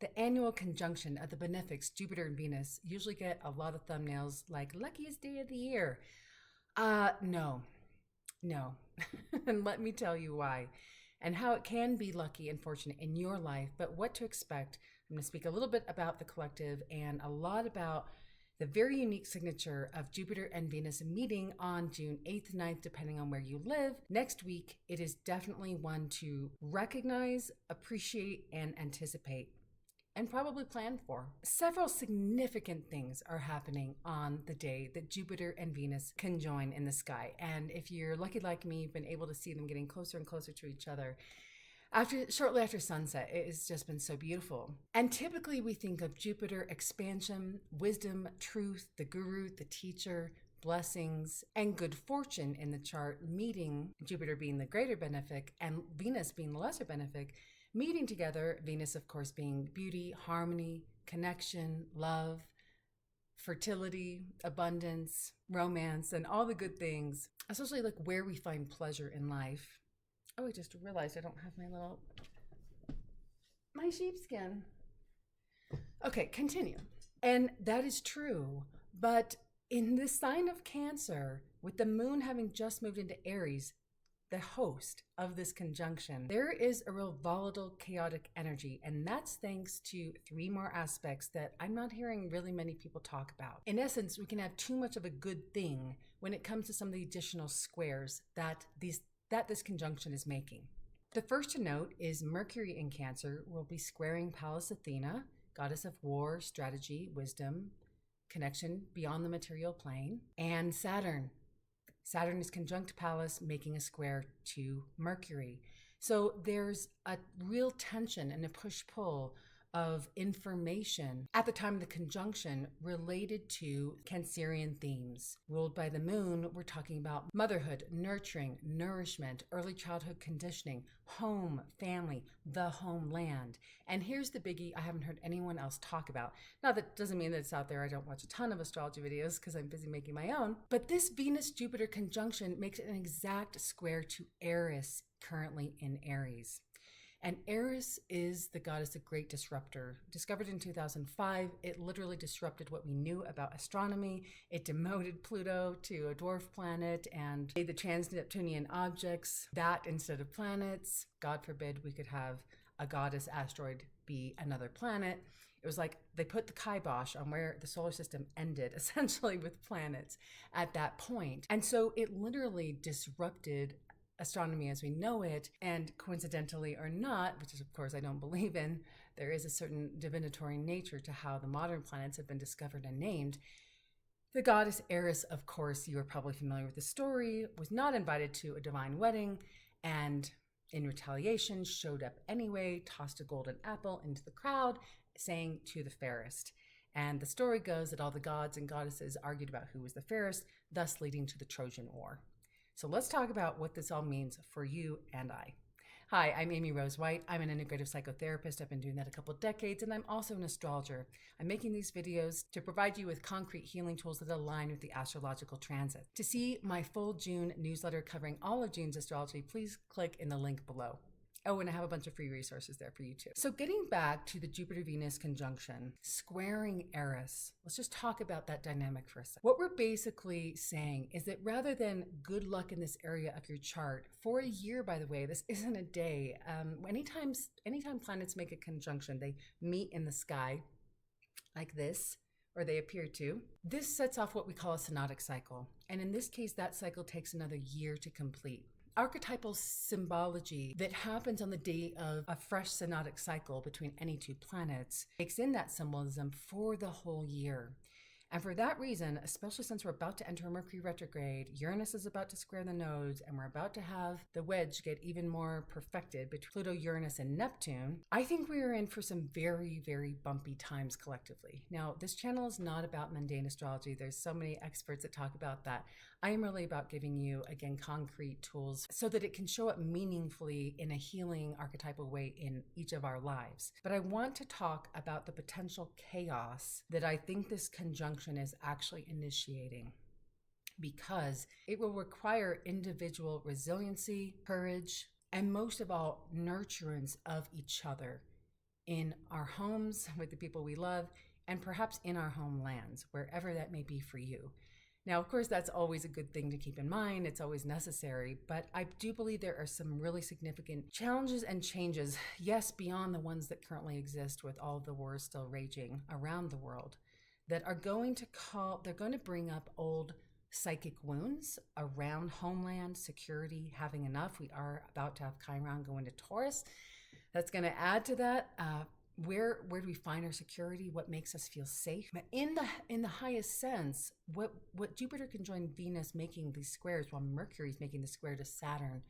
The annual conjunction of the benefics Jupiter and Venus usually get a lot of thumbnails like luckiest day of the year. No. And let me tell you why and how it can be lucky and fortunate in your life, but what to expect. I'm going to speak a little bit about the collective and a lot about the very unique signature of Jupiter and Venus meeting on June 8th, 9th, depending on where you live. Next week, it is definitely one to recognize, appreciate, and anticipate, and probably plan for. Several significant things are happening on the day that Jupiter and Venus conjoin in the sky. And if you're lucky like me, you've been able to see them getting closer and closer to each other. Shortly after sunset, it has just been so beautiful. And typically we think of Jupiter expansion, wisdom, truth, the guru, the teacher, blessings, and good fortune in the chart meeting, Jupiter being the greater benefic and Venus being the lesser benefic, meeting together, Venus, of course, being beauty, harmony, connection, love, fertility, abundance, romance, and all the good things, especially like where we find pleasure in life. Oh, I just realized I don't have my sheepskin. Okay, continue. And that is true. But in the sign of Cancer, with the moon having just moved into Aries, the host of this conjunction, there is a real volatile, chaotic energy. And that's thanks to three more aspects that I'm not hearing really many people talk about. In essence, we can have too much of a good thing when it comes to some of the additional squares that this conjunction is making. The first to note is Mercury in Cancer will be squaring Pallas Athena, goddess of war, strategy, wisdom, connection beyond the material plane, and Saturn. Saturn is conjunct Pallas, making a square to Mercury. So there's a real tension and a push-pull of information at the time of the conjunction related to Cancerian themes. Ruled by the moon, we're talking about motherhood, nurturing, nourishment, early childhood conditioning, home, family, the homeland. And here's the biggie I haven't heard anyone else talk about. Now, that doesn't mean that it's out there. I don't watch a ton of astrology videos because I'm busy making my own. But this Venus-Jupiter conjunction makes it an exact square to Eris, currently in Aries. And Eris is the goddess of great disruptor. Discovered in 2005, it literally disrupted what we knew about astronomy. It demoted Pluto to a dwarf planet and made the trans-Neptunian objects that instead of planets. God forbid we could have a goddess asteroid be another planet. It was like they put the kibosh on where the solar system ended, essentially with planets at that point. And so it literally disrupted astronomy as we know it, and coincidentally or not, which is of course I don't believe in, there is a certain divinatory nature to how the modern planets have been discovered and named. The goddess Eris, of course, you are probably familiar with the story, was not invited to a divine wedding and in retaliation showed up anyway, tossed a golden apple into the crowd, saying to the fairest. And the story goes that all the gods and goddesses argued about who was the fairest, thus leading to the Trojan War. So let's talk about what this all means for you and I. Hi, I'm Amy Rose White. I'm an integrative psychotherapist. I've been doing that a couple of decades, and I'm also an astrologer. I'm making these videos to provide you with concrete healing tools that align with the astrological transit. To see my full June newsletter covering all of June's astrology, please click in the link below. Oh, and I have a bunch of free resources there for you too. So getting back to the Jupiter-Venus conjunction, squaring Eris, let's just talk about that dynamic for a second. What we're basically saying is that rather than good luck in this area of your chart, for a year, by the way, this isn't a day. Anytime planets make a conjunction, they meet in the sky like this, or they appear to. This sets off what we call a synodic cycle. And in this case, that cycle takes another year to complete. Archetypal symbology that happens on the day of a fresh synodic cycle between any two planets takes in that symbolism for the whole year. And for that reason, especially since we're about to enter Mercury retrograde, Uranus is about to square the nodes, and we're about to have the wedge get even more perfected between Pluto, Uranus, and Neptune, I think we are in for some very, very bumpy times collectively. Now, this channel is not about mundane astrology. There's so many experts that talk about that. I am really about giving you, again, concrete tools so that it can show up meaningfully in a healing archetypal way in each of our lives. But I want to talk about the potential chaos that I think this conjunction is actually initiating, because it will require individual resiliency, courage, and most of all, nurturance of each other in our homes with the people we love, and perhaps in our homelands, wherever that may be for you. Now, of course, that's always a good thing to keep in mind. It's always necessary, but I do believe there are some really significant challenges and changes, yes, beyond the ones that currently exist with all of the wars still raging around the world, that are going to bring up old psychic wounds around homeland, security, having enough. We are about to have Chiron go into Taurus. That's going to add to that. Where do we find our security? What makes us feel safe? In the highest sense, what Jupiter conjoined Venus making these squares while Mercury is making the square to Saturn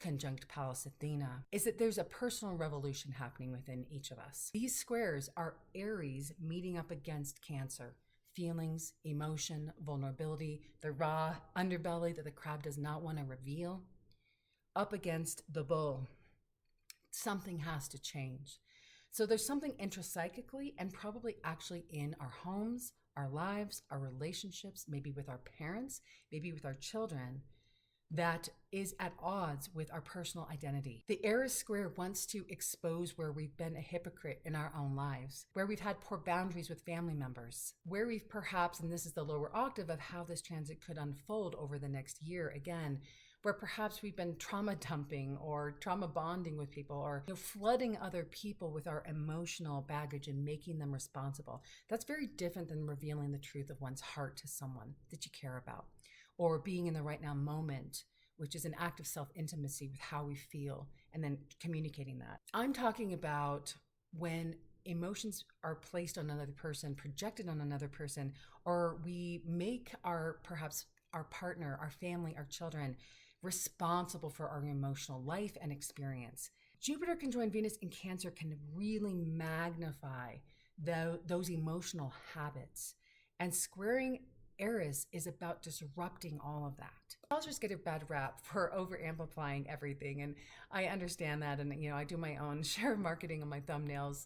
conjunct Pallas Athena is that there's a personal revolution happening within each of us. These squares are Aries meeting up against Cancer. Feelings, emotion, vulnerability, the raw underbelly that the crab does not want to reveal, up against the bull. Something has to change. So there's something intrapsychically and probably actually in our homes, our lives, our relationships, maybe with our parents, maybe with our children, that is at odds with our personal identity. The Eris square wants to expose where we've been a hypocrite in our own lives, where we've had poor boundaries with family members, where we've perhaps, and this is the lower octave of how this transit could unfold over the next year again, where perhaps we've been trauma dumping or trauma bonding with people, or flooding other people with our emotional baggage and making them responsible. That's very different than revealing the truth of one's heart to someone that you care about, or being in the right now moment, which is an act of self-intimacy with how we feel and then communicating that. I'm talking about when emotions are placed on another person, projected on another person, or we make perhaps our partner, our family, our children responsible for our emotional life and experience. Jupiter conjoined Venus in Cancer can really magnify those emotional habits, and squaring Eris is about disrupting all of that. Astrologers get a bad rap for over amplifying everything, and I understand that. And I do my own share of marketing on my thumbnails,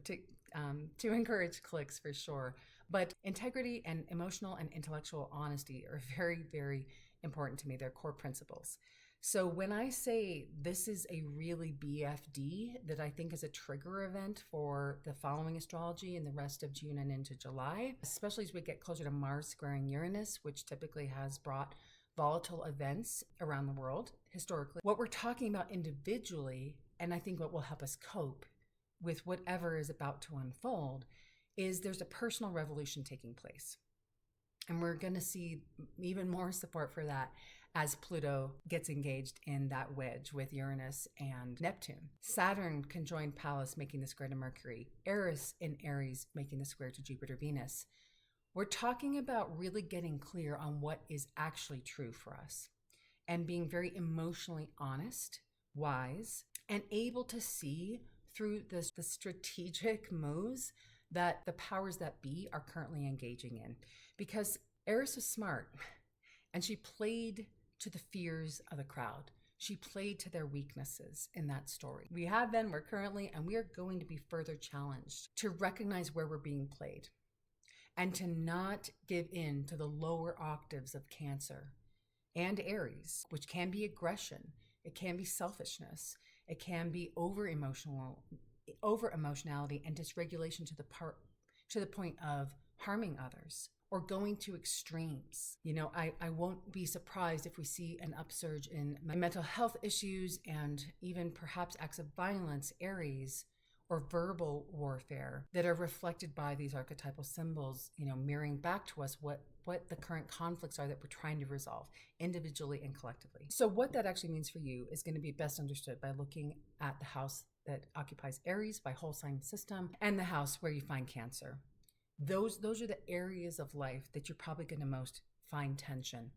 to encourage clicks for sure. But integrity and emotional and intellectual honesty are very, very important to me. They're core principles. So when I say this is a really BFD that I think is a trigger event for the following astrology and the rest of June and into July, especially as we get closer to Mars squaring Uranus, which typically has brought volatile events around the world historically. What we're talking about individually, and I think what will help us cope with whatever is about to unfold, is there's a personal revolution taking place. And we're going to see even more support for that as Pluto gets engaged in that wedge with Uranus and Neptune. Saturn conjoined Pallas, making the square to Mercury. Eris in Aries, making the square to Jupiter, Venus. We're talking about really getting clear on what is actually true for us and being very emotionally honest, wise, and able to see through the strategic moves that the powers that be are currently engaging in. Because Eris is smart, and she played to the fears of the crowd. She played to their weaknesses in that story. We have been, we're currently, and we are going to be further challenged to recognize where we're being played and to not give in to the lower octaves of Cancer and Aries, which can be aggression, it can be selfishness, it can be over emotionality and dysregulation to the point of harming others or going to extremes. I won't be surprised if we see an upsurge in mental health issues and even perhaps acts of violence, Aries, or verbal warfare that are reflected by these archetypal symbols, mirroring back to us what the current conflicts are that we're trying to resolve individually and collectively. So what that actually means for you is going to be best understood by looking at the house that occupies Aries by whole sign system and the house where you find Cancer. Those are the areas of life that you're probably going to most find tension.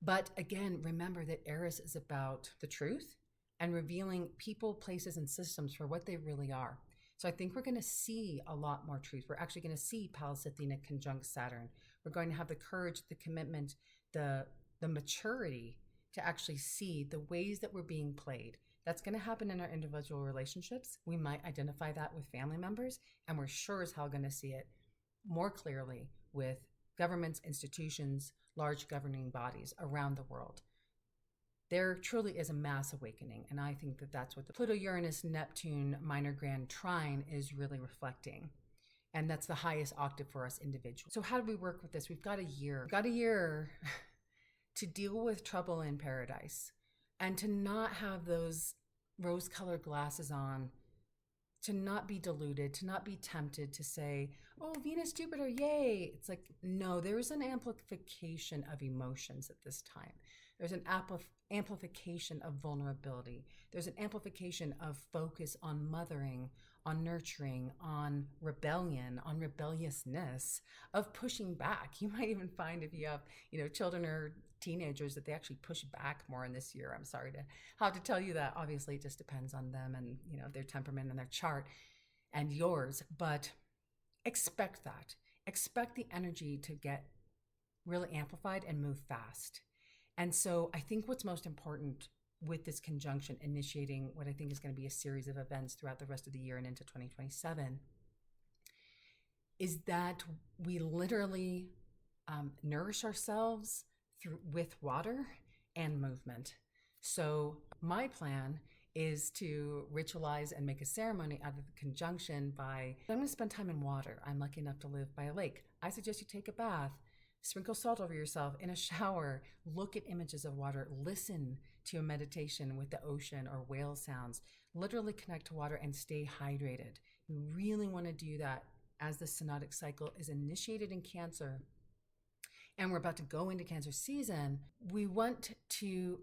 But again, remember that Eris is about the truth and revealing people, places, and systems for what they really are. So I think we're going to see a lot more truth. We're actually going to see Pallas Athena conjunct Saturn. We're going to have the courage, the commitment, the maturity to actually see the ways that we're being played. That's going to happen in our individual relationships. We might identify that with family members, and we're sure as hell going to see it more clearly with governments, institutions, large governing bodies around the world. There truly is a mass awakening. And I think that that's what the Pluto-Uranus-Neptune minor grand trine is really reflecting. And that's the highest octave for us individuals. So how do we work with this? We've got a year. We've got a year to deal with trouble in paradise and to not have those rose-colored glasses on, to not be deluded, to not be tempted to say, oh, Venus, Jupiter, yay. It's like, no, there is an amplification of emotions at this time. There's an amplification of vulnerability. There's an amplification of focus on mothering, on nurturing, on rebellion, on rebelliousness, of pushing back. You might even find if you have, children or teenagers that they actually push back more in this year. I'm sorry to have to tell you that. Obviously, it just depends on them and, their temperament and their chart and yours. But expect that. Expect the energy to get really amplified and move fast. And so I think what's most important with this conjunction initiating what I think is going to be a series of events throughout the rest of the year and into 2027 is that we literally nourish ourselves with water and movement. So my plan is to ritualize and make a ceremony out of the conjunction by, I'm going to spend time in water. I'm lucky enough to live by a lake. I suggest you take a bath. Sprinkle salt over yourself in a shower. Look at images of water. Listen to a meditation with the ocean or whale sounds. Literally connect to water and stay hydrated. You really want to do that as the synodic cycle is initiated in Cancer. And we're about to go into Cancer season. We want to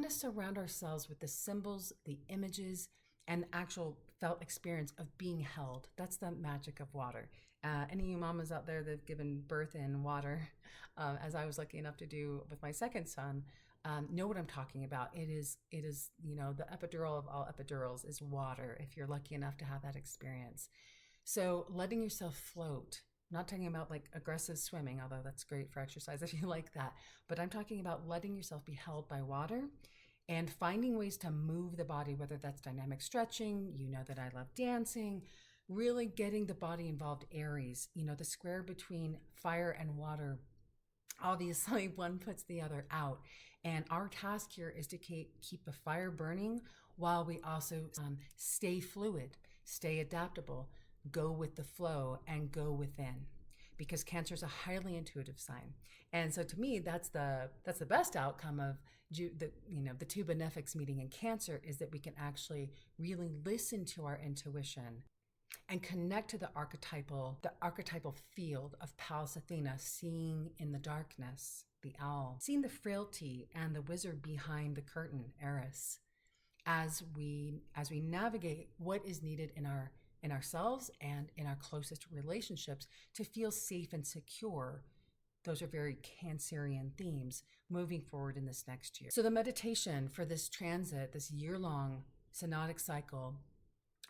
surround ourselves with the symbols, the images, and the actual felt experience of being held. That's the magic of water. Any of you mamas out there that have given birth in water, as I was lucky enough to do with my second son, know what I'm talking about. It is, the epidural of all epidurals is water, if you're lucky enough to have that experience. So letting yourself float, not talking about like aggressive swimming, although that's great for exercise if you like that, but I'm talking about letting yourself be held by water and finding ways to move the body, whether that's dynamic stretching, that I love dancing, really getting the body involved. Aries, the square between fire and water, obviously one puts the other out. And our task here is to keep the fire burning while we also stay fluid, stay adaptable, go with the flow and go within. Because Cancer is a highly intuitive sign. And so to me, that's the best outcome of the two benefics meeting in Cancer, is that we can actually really listen to our intuition and connect to the archetypal field of Pallas Athena, seeing in the darkness, the owl, seeing the frailty and the wizard behind the curtain, Eris, as we navigate what is needed in ourselves and in our closest relationships to feel safe and secure. Those are very Cancerian themes moving forward in this next year. So the meditation for this transit, this year-long synodic cycle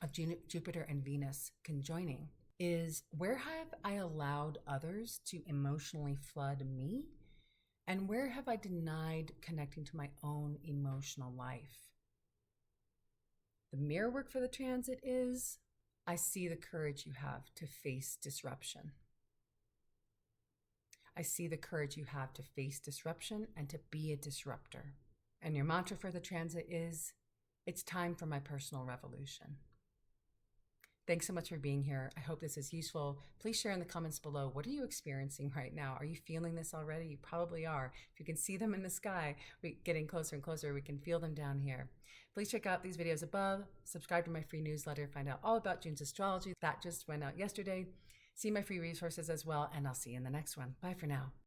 of Jupiter and Venus conjoining, is where have I allowed others to emotionally flood me? And where have I denied connecting to my own emotional life? The mirror work for the transit is, I see the courage you have to face disruption. I see the courage you have to face disruption and to be a disruptor. And your mantra for the transit is, it's time for my personal revolution. Thanks so much for being here. I hope this is useful. Please share in the comments below. What are you experiencing right now? Are you feeling this already? You probably are. If you can see them in the sky, we're getting closer and closer. We can feel them down here. Please check out these videos above. Subscribe to my free newsletter. Find out all about June's astrology. That just went out yesterday. See my free resources as well, and I'll see you in the next one. Bye for now.